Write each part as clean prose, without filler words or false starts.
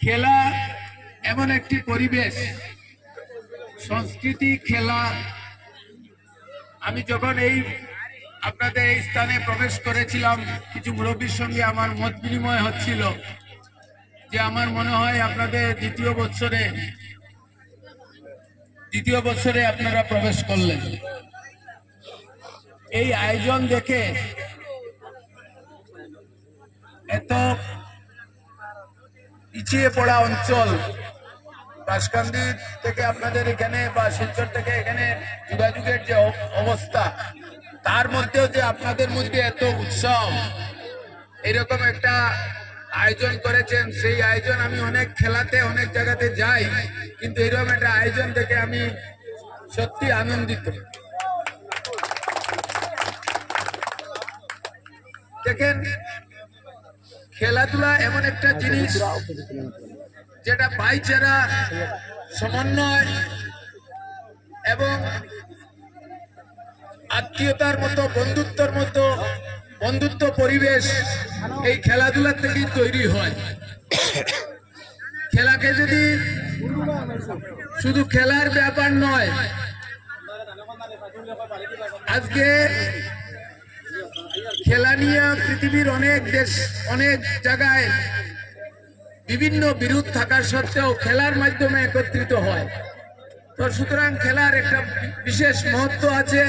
খেলা এমন একটি পরিবেশ, সংস্কৃতি খেলা। আমি যখন আপনাদের এই স্থানে প্রবেশ করেছিলাম, কিছু মুরব্বীর সঙ্গে আমার মত বিনিময় হচ্ছিল যে আমার মনে হয় আপনাদের দ্বিতীয় বছরে আপনারা প্রবেশ করলেন। এই আয়োজন দেখে এত পিছিয়ে পড়া অঞ্চল, বাঁশকান্দি থেকে আপনাদের এখানে বা শিলচর থেকে এখানে যোগাযোগের যে অবস্থা, তার মধ্যেও যে আপনাদের মধ্যে এত উৎসাহ, এরকম একটা আয়োজন করেছেন। সেই আয়োজন আমি অনেক খেলাতে অনেক জায়গাতে যাই, কিন্তু এরকম একটা আয়োজন দেখে আমি সত্যি আনন্দিত। দেখেন, খেলাধুলা এমন একটা জিনিস যেটা ভাইচারা, সমন্বয় এবং আত্মীয়তার মতো, বন্ধুত্ব পরিবেশ এই খেলাধুলার থেকেই তৈরি হয়। খেলাকে যদি শুধু খেলার ব্যাপার নয়, আজকে খেলা নিয়ে পৃথিবীর অনেক দেশ, অনেক জায়গায় বিভিন্ন বিরোধ থাকার সত্ত্বেও খেলার মাধ্যমে একত্রিত হয়। তো সুতরাং খেলার একটা বিশেষ মহত্ব আছে।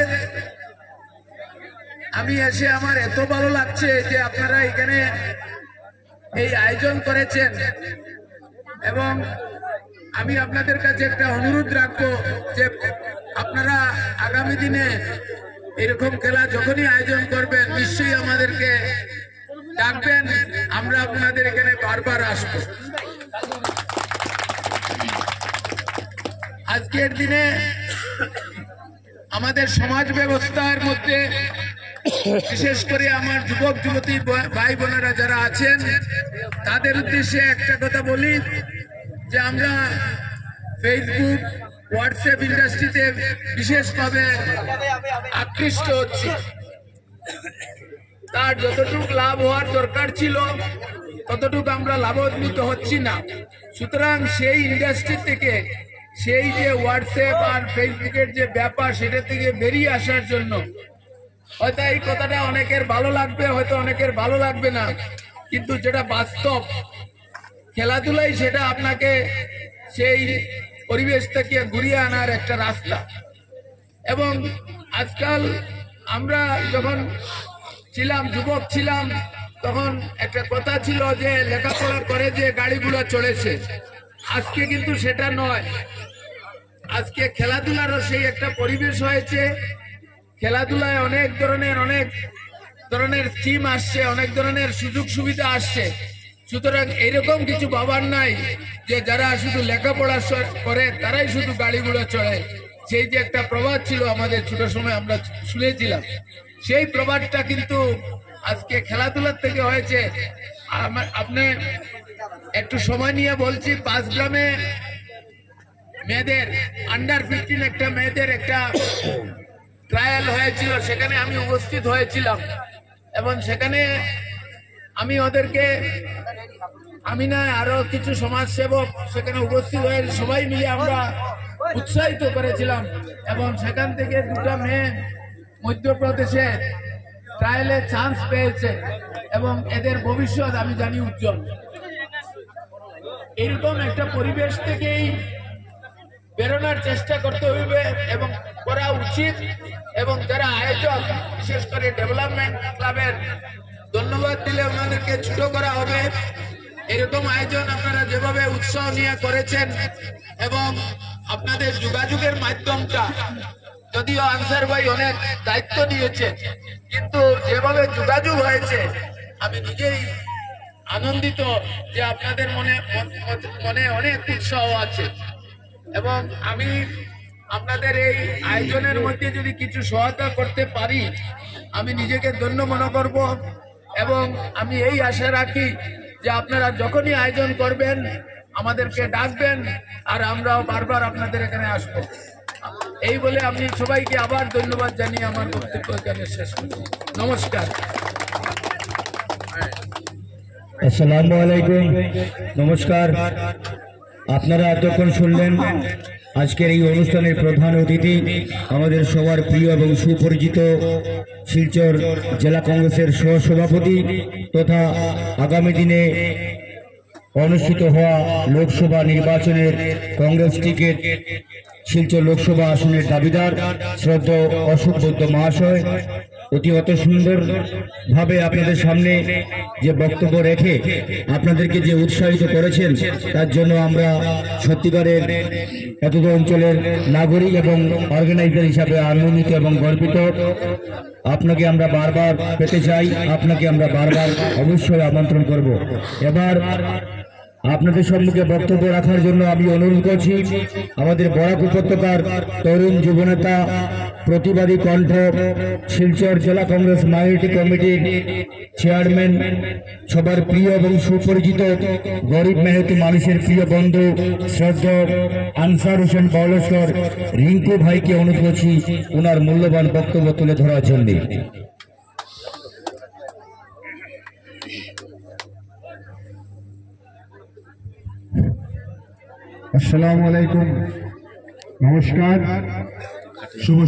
আমি এসে আমার এত ভালো লাগছে যে আপনারা এখানে এই আয়োজন করেছেন, এবং আমি আপনাদের কাছে একটা অনুরোধ রাখবো যে আপনারা আগামী দিনে এরকম খেলা যখনই আয়োজন করবেন নিশ্চয়ই আমাদেরকে ডাকবেন, আমরা আপনাদের এখানে বারবার আসবো। আজকের দিনে আমাদের সমাজ ব্যবস্থার মধ্যে, বিশেষ করে আমার যুবক যুবতী ভাই বোনেরা যারা আছেন, তাদের উদ্দেশ্যে একটা কথা বলি যে আমরা ফেসবুক, হোয়াটসঅ্যাপ ইন্ডাস্ট্রিতে বিশেষভাবে আকৃষ্ট হচ্ছি। তার যতটুকু লাভ হওয়ার দরকার ছিল ততটুকু আমরা লাভান্বিত হচ্ছি না। সুতরাং সেই ইন্ডাস্ট্রি থেকে, সেই যে হোয়াটসঅ্যাপ আর ফেসবুকের যে ব্যাপার, সেটা থেকে বেরিয়ে আসার জন্য হয়তো এই কথাটা অনেকের ভালো লাগবে, হয়তো অনেকের ভালো লাগবে না, কিন্তু যেটা বাস্তব, খেলাধুলাই সেটা আপনাকে সেই পরিবেশ থেকে ঘুরিয়ে আনার একটা রাস্তা। এবং আজকাল আমরা যখন যুবক ছিলাম, তখন একটা কথা ছিল যে লেখাপড়া করে যে গাড়িগুলো চড়েছে। আজকে কিন্তু সেটা নয়, আজকে খেলাধুলারও সেই একটা পরিবেশ হয়েছে। খেলাধুলায় অনেক ধরনের স্কিম আসছে, অনেক ধরনের সুযোগ সুবিধা আসছে। সুতরাং এরকম কিছু ভাবার নাই যে যারা শুধু লেখাপড়া করে তারাই শুধু গাড়িগুলো চড়ে। সেই যে একটা প্রবাদ ছিল আমাদের ছোট সময় আমরা শুনেছিলাম, সেই প্রবাদটা কিন্তু আজকে খেলাধুলার থেকে হয়েছে। আপনি একটু সময় নিয়ে বলছি, 5 গ্রামে মেয়েদের আন্ডার 15 একটা মেয়েদের একটা ট্রায়াল হয়েছিল, সেখানে আমি উপস্থিত হয়েছিলাম। এবং সেখানে আমি ওদেরকে, আমি না আরো কিছু সমাজসেবক সেখানে উপস্থিত হয়ে সবাই মিলে আমরা উৎসাহিত করেছিলাম। এবং সেখান থেকে 2টা মেয়ে মধ্যপ্রদেশে ট্রায়ালে চান্স পেয়েছে, এবং এদের ভবিষ্যৎ আমি জানি উজ্জ্বল। এরকম একটা পরিবেশ থেকেই বেরোনোর চেষ্টা করতে হইবে এবং করা উচিত। এবং যারা আয়োজক, বিশেষ করে ডেভেলপমেন্ট ক্লাবের ধন্যবাদ দিলে ওনাদেরকে ছোট করা হবে। এরকম আয়োজন আপনারা যেভাবে উৎসাহ নিয়ে করেছেন, এবং আপনাদের যোগাযোগের মাধ্যমটা, যদিও আনসার ভাই অনেক দায়িত্ব নিয়েছে, কিন্তু যেভাবে যোগাযোগ হয়েছে আমি নিজেই আনন্দিত যে আপনাদের মনে অনেক উৎসাহ আছে। এবং আমি আপনাদের এই আয়োজনের মধ্যে যদি কিছু সহায়তা করতে পারি আমি নিজেকে ধন্য মনে করব। এবং আমি এই আশা রাখি যে আপনারা যখনই আয়োজন করবেন আমাদেরকে ডাকবেন, আর আমরাও বারবার আপনাদের এখানে আসবো। এই বলে আমি সবাইকে আবার ধন্যবাদ জানিয়ে আমার বক্তব্য এখানে শেষ করছি। নমস্কার। আসসালামু আলাইকুম, নমস্কার। আপনারা এতক্ষণ শুনলেন আজকের এই অনুষ্ঠানের প্রধান অতিথি আমাদের সবার প্রিয় এবং সুপরিচিত শিলচর জেলা কংগ্রেসের সহসভাপতি তথা আগামী দিনে অনুষ্ঠিত হওয়া লোকসভা নির্বাচনের কংগ্রেস টিকিট শিলচর লোকসভা আসনের দাবিদার শ্রদ্ধেয় অশোক বৈদ্য মহাশয় অত সুন্দর ভাবে আপনাদের সামনে যে বক্তব্য রেখে আপনাদেরকে যে উৎসাহিত করেছেন তার জন্য আমরা সত্যিকারের এত অঞ্চলের নাগরিক এবং অর্গানাইজার হিসাবে আনন্দিত এবং গর্বিত। আপনাকে আমরা বারবার পেতে চাই, আপনাকে আমরা বারবার অবশ্যই আমন্ত্রণ করব। এবার আপনাদের সম্মুখে বক্তব্য রাখার জন্য আমি অনুরোধ করছি আমাদের বরাক উপত্যকার তরুণ যুবনেতা, প্রতিবাদী কণ্ঠ, শিলচর জেলা কংগ্রেস মাইনরিটি কমিটির চেয়ারম্যান, সবার প্রিয় এবং সুপরিচিত গরিব মেহনতি মানুষের প্রিয় বন্ধু শ্রদ্ধেয় আনসার হোসেন বলস্কর রিঙ্কু ভাইকে অনুরোধ করছি ওনার মূল্যবান বক্তব্য তুলে ধরার জন্য। আসসালামু আলাইকুম, নমস্কার, শুভ